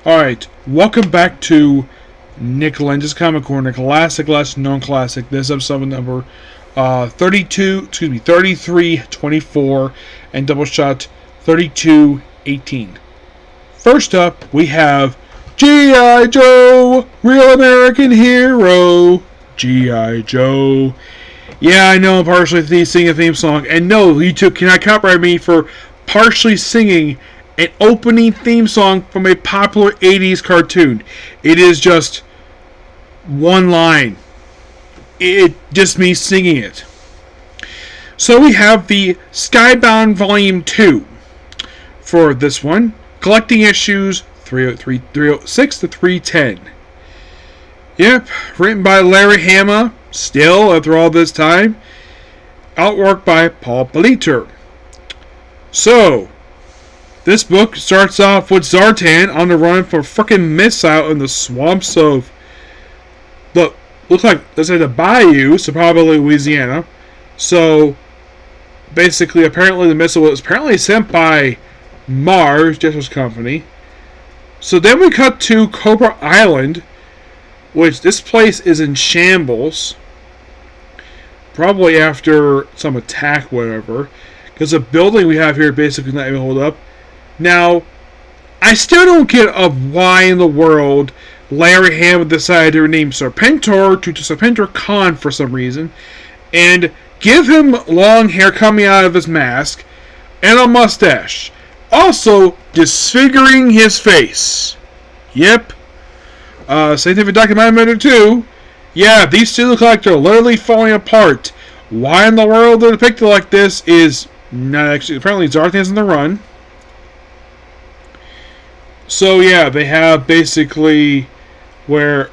Alright, welcome back to Lenz's Comic Corner, classic, lesson known classic. This episode number 3324 and Doubleshot 3218. First up, we have G.I. Joe, Real American Hero. G.I. Joe. Yeah, I know I'm partially singing a theme song, and no, you two cannot copyright me for partially singing an opening theme song from a popular 80s cartoon. It is just one line. It just me singing it. So we have the Skybound Volume 2 for this one, collecting issues 306 to 310. Yep, written by Larry Hama, still after all this time. Artwork by Paul Beliter. So, this book starts off with Zartan on the run for a frickin' missile in the swamps of looks like the bayou, so probably Louisiana. So basically, apparently the missile was sent by Mars, Jesso's company. So then we cut to Cobra Island, which this place is in shambles. Probably after some attack, whatever. Because the building we have here basically not even hold up. Now, I still don't get of why in the world Larry Hama decided to rename Serpentor to Serpentor Khan for some reason, and give him long hair coming out of his mask, and a mustache. Also, disfiguring his face. Yep. Same thing for Dr. Matter 2. Yeah, these two look like they're literally falling apart. Why in the world they're depicted like this is not actually. Apparently, Zartan's on the run. So yeah, they have basically where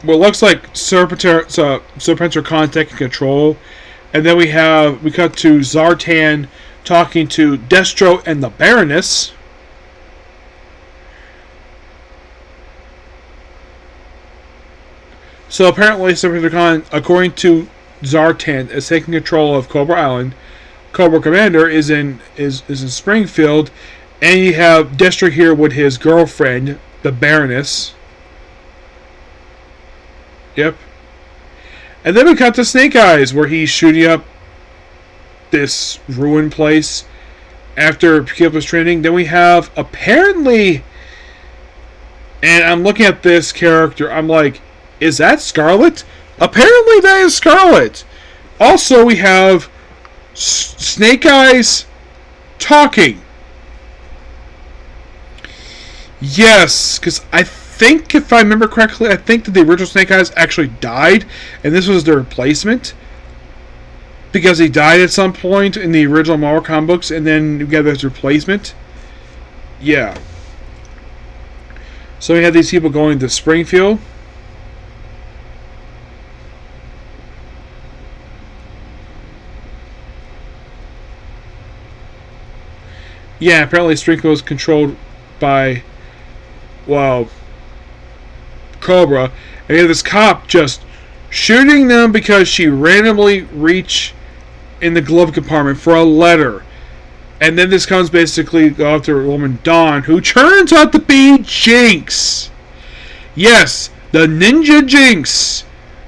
what looks like Serpentor Khan taking control, and then we cut to Zartan talking to Destro and the Baroness. So apparently Serpentor Khan, according to Zartan, is taking control of Cobra Island. Cobra Commander is in Springfield. And you have Destro here with his girlfriend, the Baroness. Yep. And then we cut to Snake Eyes, where he's shooting up this ruined place after picking up his training. Then we have, apparently, and I'm looking at this character, I'm like, is that Scarlet? Apparently that is Scarlet. Also, we have Snake Eyes talking. Yes, because I think, if I remember correctly, I think that the original Snake Eyes actually died, and this was the replacement. Because he died at some point in the original Marvel comic books, and then you get this replacement. Yeah. So we had these people going to Springfield. Yeah, apparently Springfield is controlled by, well, Cobra, and you have this cop just shooting them because she randomly reached in the glove compartment for a letter. And then this comes basically after a woman, Dawn, who turns out to be Jinx. Yes, the Ninja Jinx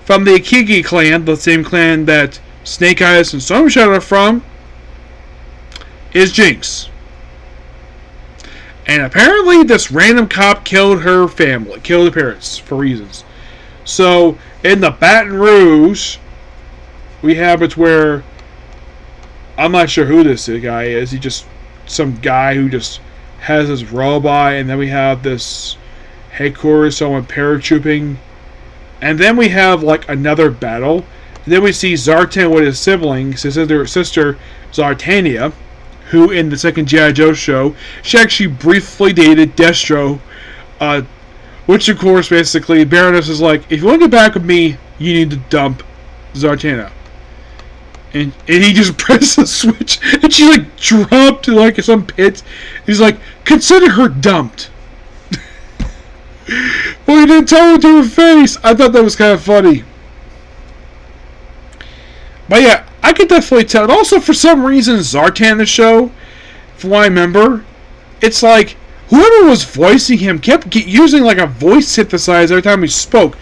from the Ikigi clan, the same clan that Snake Eyes and Storm Shadow are from, is Jinx. And apparently this random cop killed her family, killed her parents for reasons. So in the Baton Rouge, we have it where, I'm not sure who this guy is. He just, some guy who just has his robot, and then we have this headquarters, someone paratrooping. And then we have like another battle. And then we see Zartan with his siblings, his sister Zartania, who in the second G.I. Joe show, she actually briefly dated Destro, which of course basically Baroness is like, if you want to get back with me, you need to dump Zartana. And he just pressed the switch, and she like dropped to like some pit. He's like, consider her dumped. Well, he didn't tell her to her face. I thought that was kind of funny. But yeah, I could definitely tell. And also, for some reason, Zartan, the show, from what I remember, it's like, whoever was voicing him kept using like a voice synthesizer every time he spoke.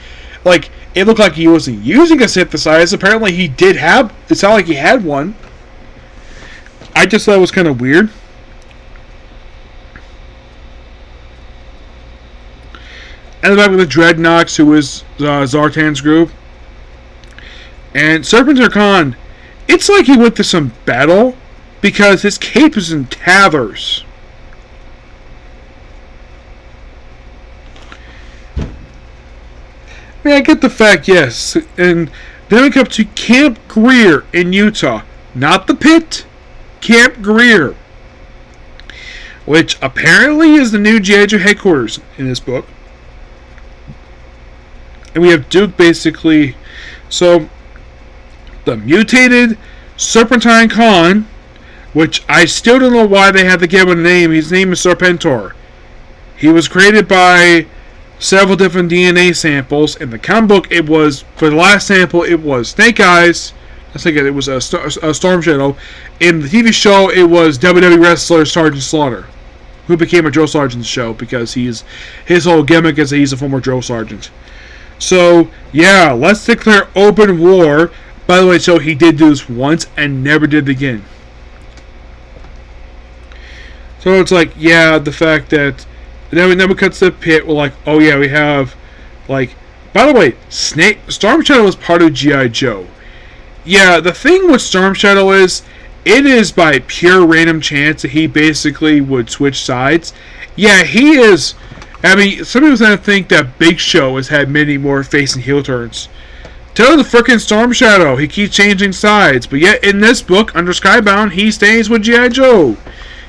Like, it looked like he wasn't using a synthesizer. Apparently he did have, it sounded like he had one. I just thought it was kind of weird. And the back with the Dreadnoks, who was Zartan's group. And Serpentor Khan, it's like he went to some battle because his cape is in tatters. I mean, I get the fact, yes. And then we come to Camp Greer in Utah. Not the pit, Camp Greer. Which apparently is the new G.I. Joe headquarters in this book. And we have Duke basically. So, the mutated Serpentine Khan, which I still don't know why they had to give him a name. His name is Serpentor. He was created by several different DNA samples. In the comic book, it was, for the last sample, it was Snake Eyes. I think it was a Storm Shadow. In the TV show, it was WWE wrestler Sergeant Slaughter, who became a drill sergeant show because his whole gimmick is that he's a former drill sergeant. So, yeah, let's declare open war. By the way, so he did do this once and never did it again. So it's like, yeah, the fact that then we cut to the pit. We're like, oh yeah, we have, like, by the way, Storm Shadow was part of G.I. Joe. Yeah, the thing with Storm Shadow is, it is by pure random chance that he basically would switch sides. Yeah, he is. I mean, some people tend to think that Big Show has had many more face and heel turns. Tell the frickin' Storm Shadow, he keeps changing sides. But yet, in this book, under Skybound, he stays with G.I. Joe.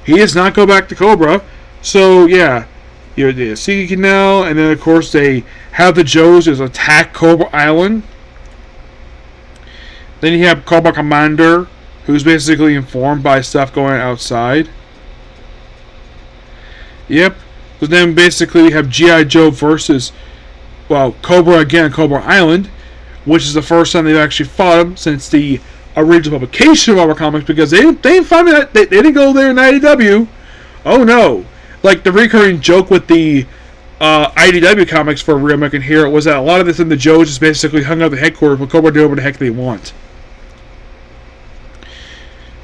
He does not go back to Cobra. So, yeah. You have the Sea Canal, and then, of course, they have the Joes just attack Cobra Island. Then you have Cobra Commander, who's basically informed by stuff going outside. Yep. So then, basically, we have G.I. Joe versus, well, Cobra again, Cobra Island, which is the first time they've actually fought him since the original publication of our comics, because they didn't find that they didn't go there in IDW. Oh no! Like the recurring joke with the IDW comics for Real American Hero was that a lot of this in the Joes just basically hung out at the headquarters with Cobra do whatever the heck they want.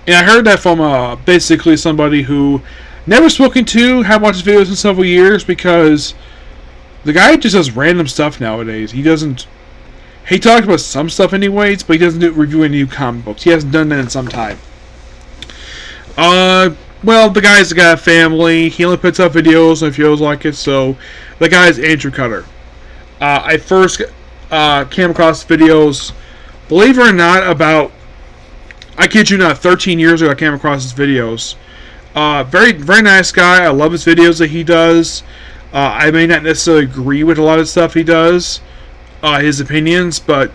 And I heard that from basically somebody who never spoken to, haven't watched his videos in several years, because the guy just does random stuff nowadays. He doesn't. He talks about some stuff anyways, but he doesn't review any new comic books. He hasn't done that in some time. Well, the guy's got a family. He only puts up videos if he feels like it. So, the guy's Andrew Cutter. I first came across videos, believe it or not, about, I kid you not, 13 years ago I came across his videos. Very, very nice guy. I love his videos that he does. I may not necessarily agree with a lot of stuff he does. His opinions, but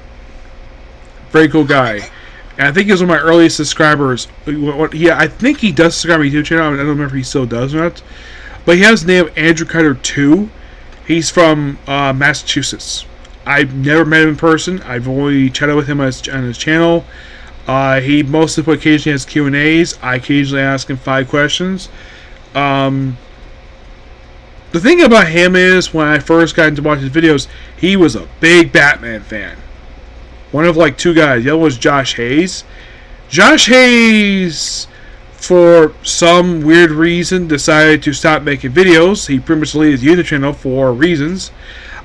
very cool guy. And I think he was one of my earliest subscribers. Yeah, I think he does subscribe to my YouTube channel. I don't remember if he still does or not. But he has the name of Andrew Cutter 2. He's from Massachusetts. I've never met him in person. I've only chatted with him on his channel. He mostly occasionally has Q&As. I occasionally ask him 5 questions. The thing about him is, when I first got into watching his videos, he was a big Batman fan. One of like 2 guys. The other was Josh Hayes. Josh Hayes, for some weird reason, decided to stop making videos. He pretty much deleted his YouTube channel for reasons.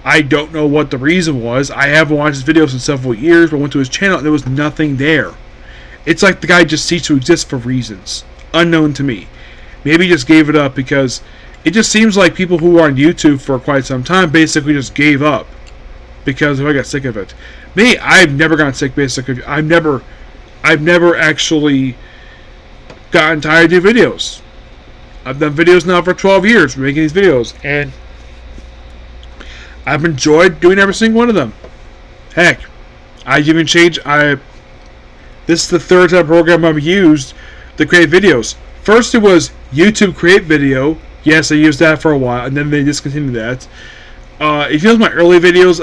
I don't know what the reason was. I haven't watched his videos in several years, but went to his channel and there was nothing there. It's like the guy just ceased to exist for reasons unknown to me. Maybe he just gave it up because it just seems like people who are on YouTube for quite some time basically just gave up because I got sick of it. Me, I've never gotten sick basically. I've never actually gotten tired of doing videos. I've done videos now for 12 years, making these videos, and I've enjoyed doing every single one of them. Heck, I even changed. This is the 3rd time program I've used to create videos. First, it was YouTube Create Video. Yes, I used that for a while, and then they discontinued that. If you know my early videos,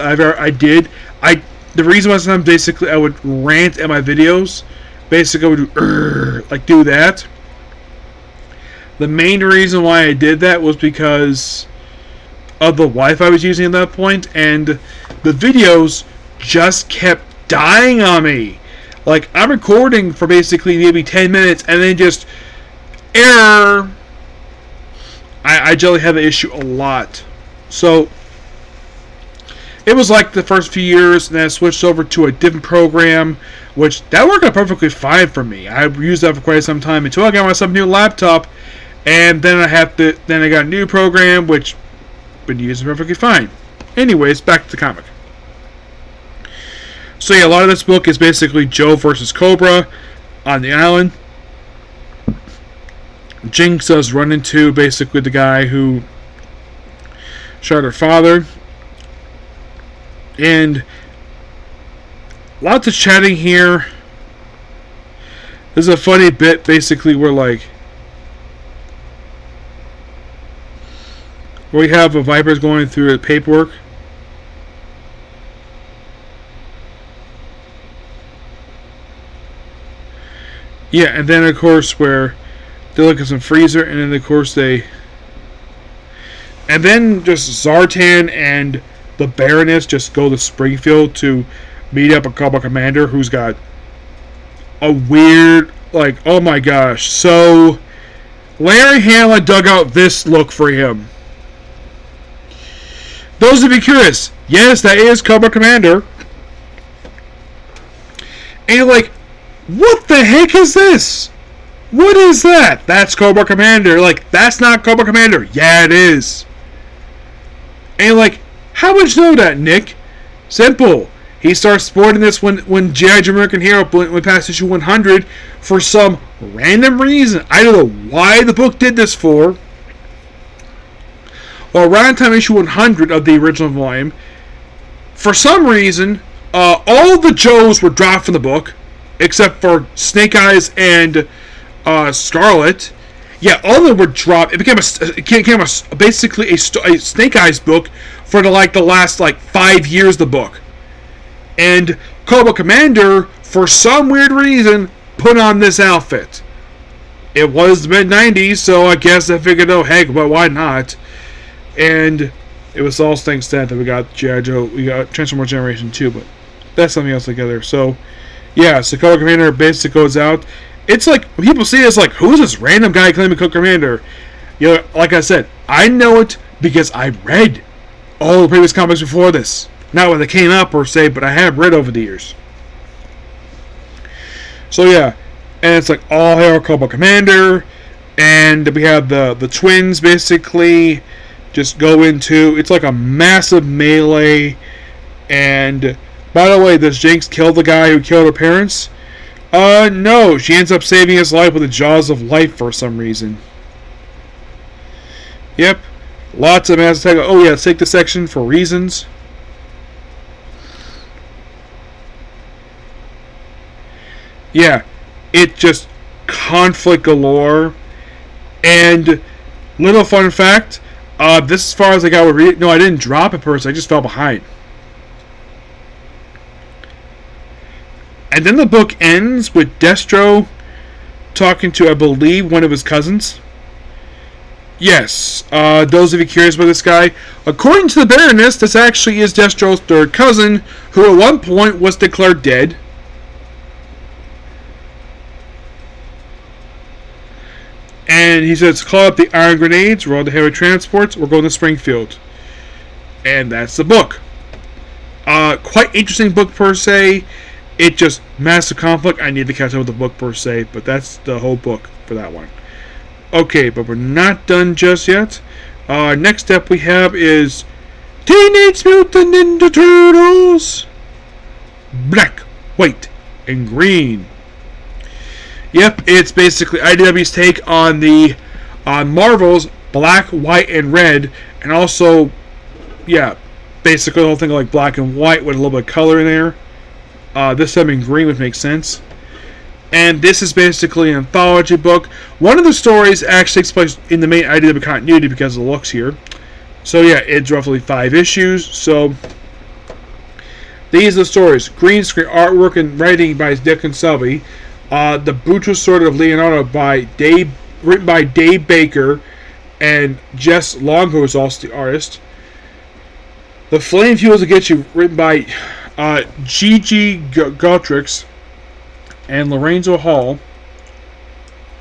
the reason why sometimes basically I would rant at my videos, basically I would do that. The main reason why I did that was because of the Wi-Fi I was using at that point, and the videos just kept dying on me. Like, I'm recording for basically maybe 10 minutes, and then just error. I generally have the issue a lot. So, it was like the first few years, and then I switched over to a different program, which that worked out perfectly fine for me. I used that for quite some time until I got myself a new laptop, and then I got a new program, which been using perfectly fine. Anyways, back to the comic. So yeah, a lot of this book is basically Joe versus Cobra on the island. Jinx does run into basically the guy who shot her father. And lots of chatting here. There's a funny bit basically where we have a Viper's going through the paperwork. Yeah, and then of course where they look at some freezer, and then of course and then just Zartan and the Baroness just go to Springfield to meet up a Cobra Commander who's got a weird, oh my gosh. So Larry Hama dug out this look for him. Those of you curious, yes, that is Cobra Commander. And you're like, what the heck is this? What is that? That's Cobra Commander. That's not Cobra Commander. Yeah, it is. And you're like, how would you know that, Nick? Simple. He starts sporting this when G.I. Joe American Hero went past issue 100 for some random reason. I don't know why the book did this for. Well, around the time issue 100 of the original volume, for some reason, all the Joes were dropped from the book, except for Snake Eyes and Scarlet. Yeah, all of them were dropped. It became basically a Snake Eyes book for the last 5 years of the book. And Cobra Commander, for some weird reason, put on this outfit. It was the mid-90s, so I guess I figured, oh heck, but why not? And it was all thanks to that we got G.I. Joe, we got Transformers Generation 2, but that's something else together. So, yeah, so Cobra Commander basically goes out. It's when people see it, it's who's this random guy claiming Cobra Commander? Like I said, I know it because I read all the previous comics before this. Not when they came out per se, but I have read over the years. So yeah, and it's all hail Cobra Commander, and we have the twins basically just go into, it's a massive melee. And by the way, does Jinx kill the guy who killed her parents? No, she ends up saving his life with the jaws of life for some reason. Yep, lots of massive attack. Oh yeah, let's take this section for reasons. Yeah, it just conflict galore. And little fun fact, this as far as I got with read. No, I didn't drop it per se, I just fell behind. And then the book ends with Destro talking to, I believe, one of his cousins. Yes, those of you curious about this guy, according to the Baroness, this actually is Destro's third cousin, who at one point was declared dead. And he says, call up the iron grenades, we're on the heavy transports, we're going to Springfield. And that's the book. Quite interesting book per se. It just, massive conflict. I need to catch up with the book per se, but that's the whole book for that one. Okay, but we're not done just yet. Next step we have is Teenage Mutant Ninja Turtles. Black, white, and green. Yep, it's basically IDW's take on the Marvel's black, white, and red, and also, yeah, basically the whole thing black and white with a little bit of color in there. This time in green would make sense. And this is basically an anthology book. One of the stories actually takes place in the main IDW continuity because of the looks here. So yeah, it's roughly 5 issues. So these are the stories. Green screen artwork and writing by Dick and Selby. The Brutal Sword of Leonardo by Dave written by Dave Baker and Jess Longo is also the artist. The Flame Fuels to Get You, written by Gigi Gautrix and Lorenzo Hall.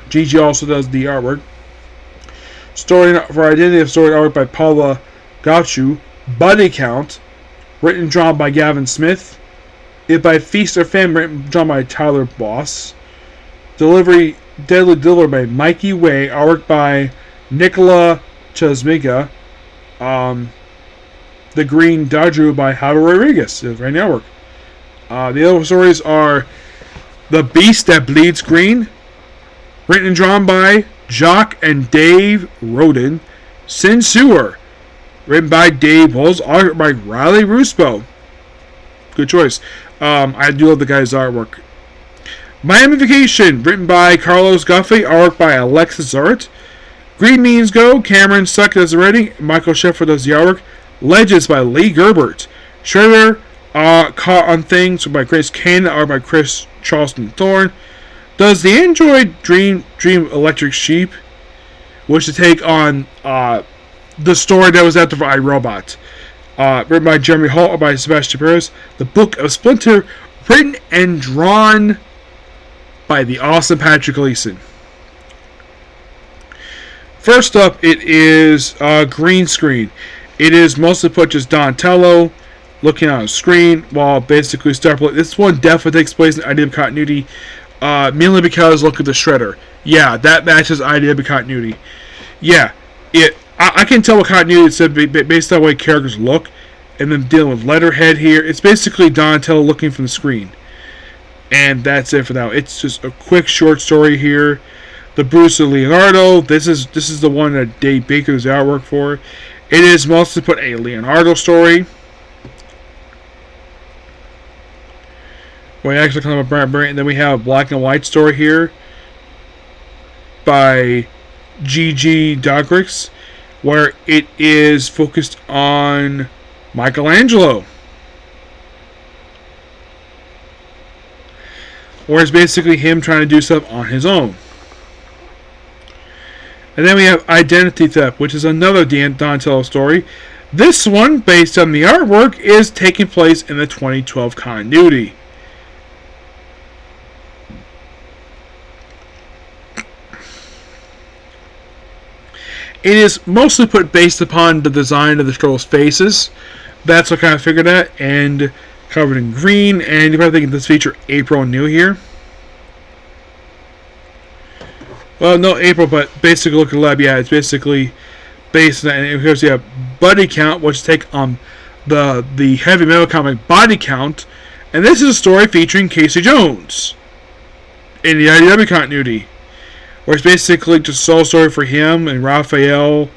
Gigi also does the artwork. Story for Identity of Story artwork by Paula Gauchu. Buddy Count, written and drawn by Gavin Smith. It by Feast or Famine, written and drawn by Tyler Boss. Deadly Delivery by Mikey Way, artwork by Nicola Chesmiga. The Green Dodger by Javier Rodriguez. Right now, the other stories are The Beast That Bleeds Green, written and drawn by Jock and Dave Roden. Sin Sewer, written by Dave Bowles, art by Riley Ruspo. Good choice. I do love the guy's artwork. Miami Vacation, written by Carlos Guffey, art by Alexis Art. Green Means Go, Cameron Suck does the writing, Michael Sheffer does the artwork. Legends by Lee Gerbert. Shredder, Caught on Things by Grace Kane, art by Chris Charleston Thorne. Does the Android Dream Electric Sheep, which to take on the story that was after iRobot. Written by Jeremy Hall or by Sebastian Perez. The Book of Splinter, written and drawn by the awesome Patrick Gleason. First up, it is Green Screen. It is mostly put just Donatello looking on a screen while basically this one definitely takes place in Idea of Continuity, mainly because look at the Shredder. Yeah, that matches Idea of Continuity. Yeah, I can tell what continuity it's based on the way characters look, and then dealing with Letterhead here. It's basically Donatello looking from the screen. And that's it for now. It's just a quick short story here. The Bruce and Leonardo. This is the one that Dave Baker does the artwork for. It is mostly put a Leonardo story. We actually come up with and then we have a black and white story here by Gigi Dogrix, where it is focused on Michelangelo. Where it's basically him trying to do stuff on his own. And then we have Identity Theft, which is another Donatello story. This one, based on the artwork, is taking place in the 2012 continuity. It is mostly put based upon the design of the Stroll's faces. That's what kind of figured out, and covered in green. And you're probably thinking this feature April O'Neil here. Well, no April, but basically look at the lab. Yeah, it's basically based on that. And here's you have Buddy Count, which take the heavy metal comic Body Count, and this is a story featuring Casey Jones in the IDW continuity, where it's basically just a solo story for him, and Raphael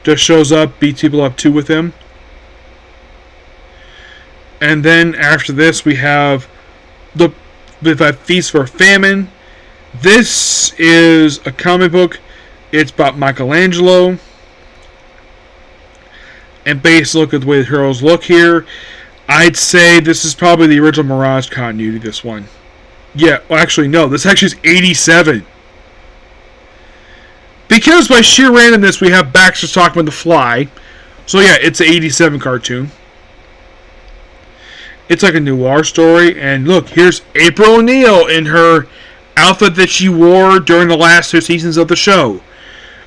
just shows up, beats people up too with him. And then after this, we have the Feast for Famine. This is a comic book. It's about Michelangelo. And based look at the way the heroes look here, I'd say this is probably the original Mirage continuity, this one. Yeah, well, actually, no. This actually is 87. Because by sheer randomness, we have Baxter talking about The Fly. So yeah, it's an 87 cartoon. It's like a noir story. And look, here's April O'Neil in her outfit that she wore during the last 2 seasons of the show.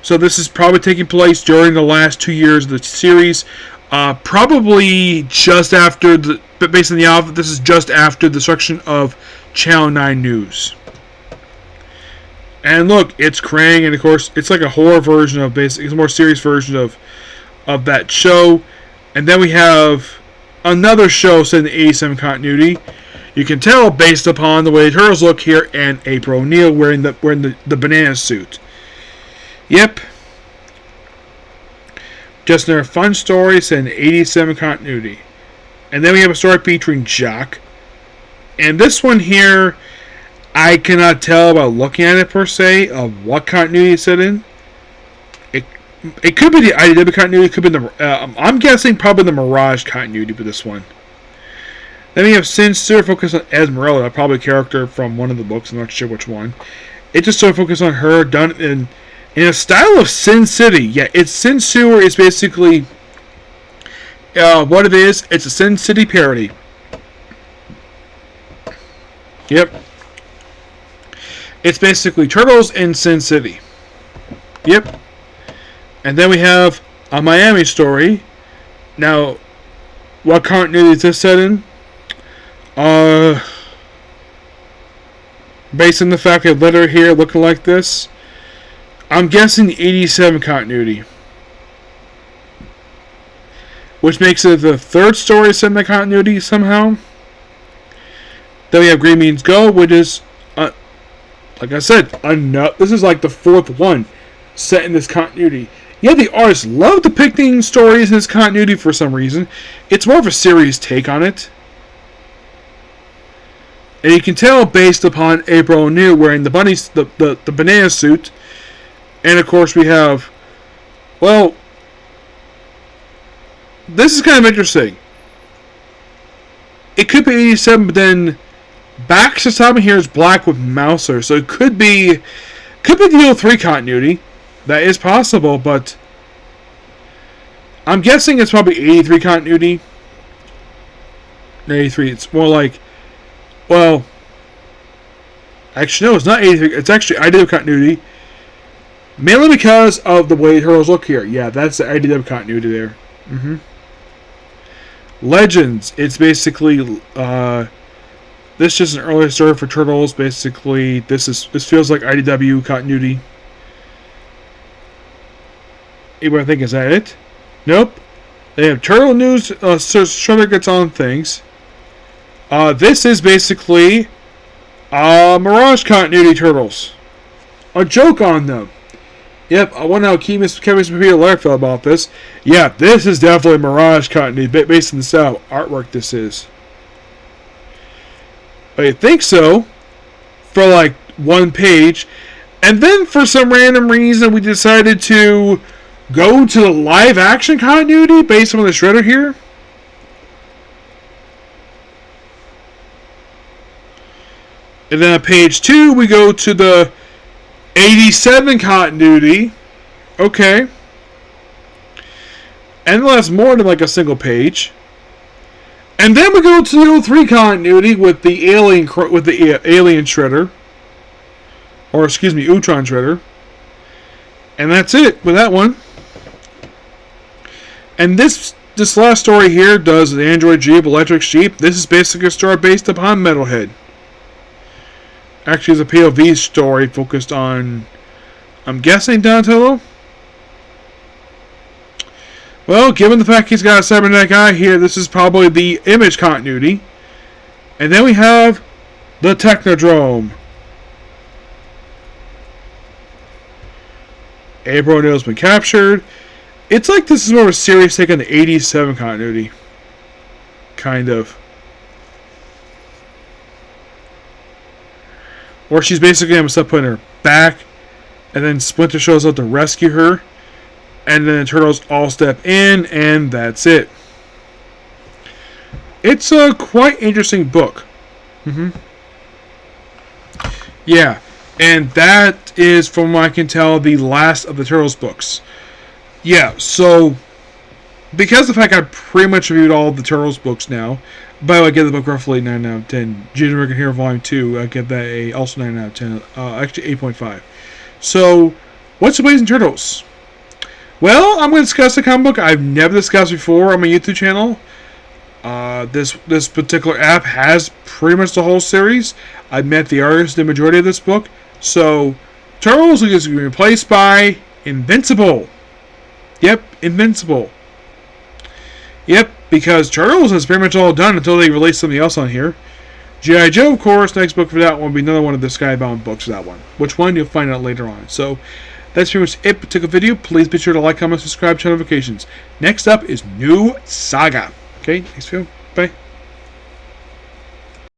So this is probably taking place during the last 2 years of the series. Probably just after but based on the outfit, this is just after the destruction of Channel 9 News. And look, it's Krang, and of course, it's like a horror version of it's a more serious version of that show. And then we have another show set in the 87 continuity. You can tell based upon the way the turtles look here, and April O'Neil wearing the banana suit. Yep. Just another fun story set in the 87 continuity. And then we have a story featuring Jock. And this one here, I cannot tell by looking at it per se of what continuity it's set in. It could be the IDW continuity. It could be the I'm guessing probably the Mirage continuity for this one. Then we have Sin Sewer focused on Esmeralda, probably a character from one of the books. I'm not sure which one. It just sort of focused on her, done in in a style of Sin City. Yeah, it's Sin Sewer is basically what it is. It's a Sin City parody. Yep. It's basically Turtles in Sin City. Yep. And then we have a Miami story. Now, what continuity is this set in? Based on the fact that letter here looking like this, I'm guessing the 87 continuity. Which makes it the third story set in the continuity somehow. Then we have Green Means Go, which is, like I said, this is like the fourth one set in this continuity. Yeah, the artists love depicting stories in this continuity for some reason. It's more of a serious take on it. And you can tell based upon April O'Neil wearing the banana suit. And of course we have, well, this is kind of interesting. It could be 87, but then Baxter's time here is black with Mouser. So it could be the 03 continuity. That is possible, but I'm guessing it's probably 83 continuity. 83, it's more like, well, actually no, it's not 83, it's actually IDW continuity. Mainly because of the way Turtles look here. Yeah, that's the IDW continuity there. Legends, it's basically, this is just an earlier story for Turtles. Basically, this feels like IDW continuity. Anybody think, is that it? Nope. They have Turtle News, Shredder gets on things. This is basically Mirage Continuity Turtles. A joke on them. Yep, I wonder how Kevin Smith felt about this. Yeah, this is definitely Mirage Continuity, based on the style of artwork this is. I think so. For like one page. And then for some random reason we decided to go to the live action continuity based on the Shredder here. And then on page 2 we go to the 87 continuity. Okay. And that's more than like a single page. And then we go to the 03 continuity with the alien Shredder. Or excuse me, Utron Shredder. And that's it with that one. And this last story here does the Android Jeep, Electric Sheep. This is basically a story based upon Metalhead. Actually, it's a POV story focused on, I'm guessing, Donatello? Well, given the fact he's got a cybernetic eye here, this is probably the Image continuity. And then we have the Technodrome. April O'Neil's been captured. It's like this is more of a serious take on the 87 continuity. Kind of. Or she's basically going to start putting her back. And then Splinter shows up to rescue her. And then the Turtles all step in. And that's it. It's a quite interesting book. Yeah. And that is, from what I can tell, the last of the Turtles books. Yeah, so because of the fact I pretty much reviewed all of the Turtles books now, by the way, I give the book roughly 9 out of 10. Junior American Hero Volume 2, I give that also 9 out of 10. Actually 8.5. So, what's Amazing Turtles? Well, I'm going to discuss a comic book I've never discussed before on my YouTube channel. This particular app has pretty much the whole series. I met the artist in the majority of this book. So, Turtles is going to be replaced by Invincible. Yep, Invincible. Yep, because Turtles is pretty much all done until they release something else on here. G.I. Joe, of course, next book for that one will be another one of the Skybound books for that one. Which one you'll find out later on. So, that's pretty much it for the particular video. Please be sure to like, comment, subscribe, turn notifications. Next up is New Saga. Okay, thanks for viewing. Bye.